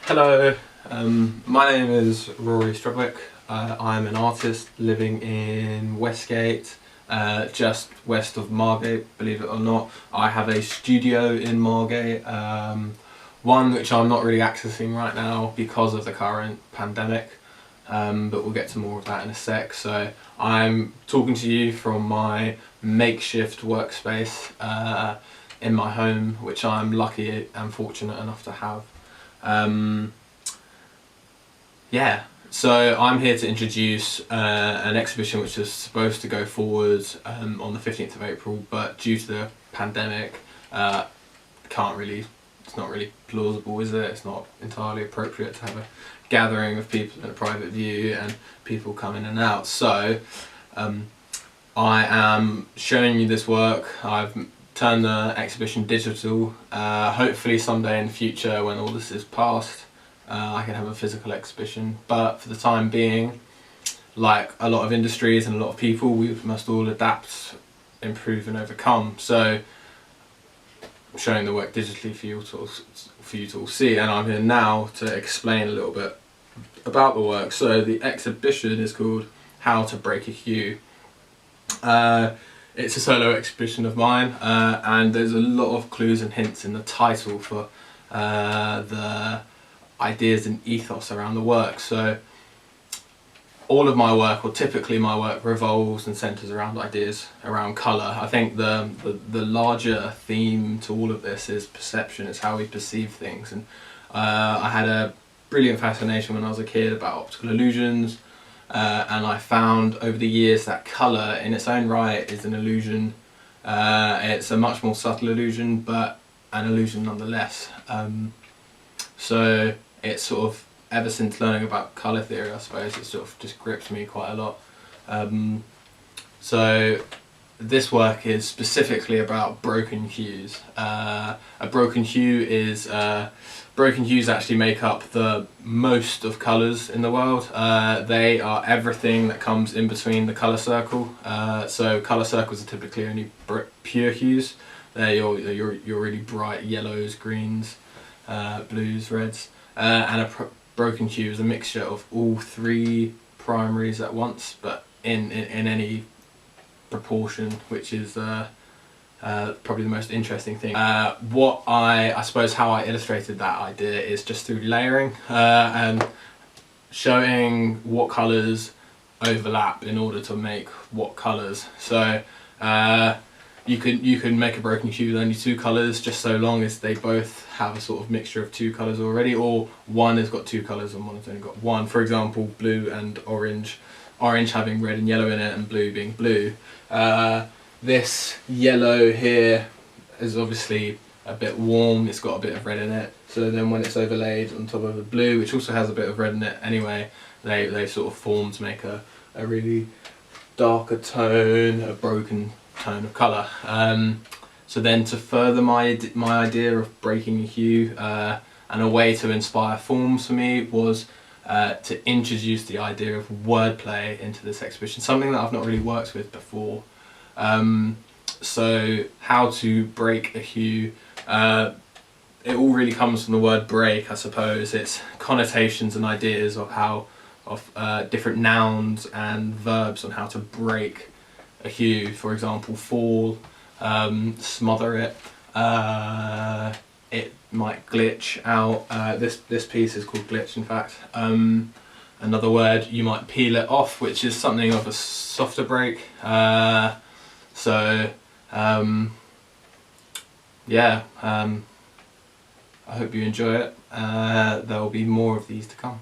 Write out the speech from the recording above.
Hello, my name is Rory Strubwick. I'm an artist living in Westgate, just west of Margate, believe it or not. I have a studio in Margate, one which I'm not really accessing right now because of the current pandemic, but we'll get to more of that in a sec. So I'm talking to you from my makeshift workspace in my home, which I'm lucky and fortunate enough to have. Yeah, so I'm here to introduce an exhibition which is supposed to go forward on the 15th of April, but due to the pandemic, it's not really plausible, is it? It's not entirely appropriate to have a gathering of people in a private view and people come in and out. So I am showing you this work. I've turned the exhibition digital. Hopefully someday in the future, when all this is past, I can have a physical exhibition, but for the time being, like a lot of industries and a lot of people, we must all adapt, improve and overcome. So I'm showing the work digitally for you to all see, and I'm here now to explain a little bit about the work. So the exhibition is called How to Break a Hue. It's a solo exhibition of mine, and there's a lot of clues and hints in the title for the ideas and ethos around the work. So all of my work, or typically my work, revolves and centres around ideas, around colour. I think the larger theme to all of this is perception. It's how we perceive things, and I had a brilliant fascination when I was a kid about optical illusions, and I found over the years that colour in its own right is an illusion. It's a much more subtle illusion, but an illusion nonetheless. So it's sort of, ever since learning about colour theory, I suppose, it sort of just gripped me quite a lot. So this work is specifically about broken hues. Broken hues actually make up the most of colours in the world. They are everything that comes in between the colour circle. So colour circles are typically only pure hues. They're your really bright yellows, greens, blues, reds, and a broken hue is a mixture of all three primaries at once, but in any proportion, which is probably the most interesting thing. I suppose how I illustrated that idea is just through layering and showing what colours overlap in order to make what colours. So you can make a broken hue with only two colours, just so long as they both have a sort of mixture of two colours already, or one has got two colours and one has only got one. For example, blue and orange. Orange having red and yellow in it, and blue being blue. This yellow here is obviously a bit warm, it's got a bit of red in it, so then when it's overlaid on top of the blue, which also has a bit of red in it anyway, they sort of form to make a really darker tone, a broken tone of colour. So then, to further my idea of breaking a hue, and a way to inspire forms for me was to introduce the idea of wordplay into this exhibition, something that I've not really worked with before. So how to break a hue, it all really comes from the word break, I suppose. It's connotations and ideas of different nouns and verbs on how to break a hue. For example, fall, smother it, it might glitch out. This piece is called glitch, in fact. Another word, you might peel it off, which is something of a softer break. Yeah, I hope you enjoy it. There will be more of these to come.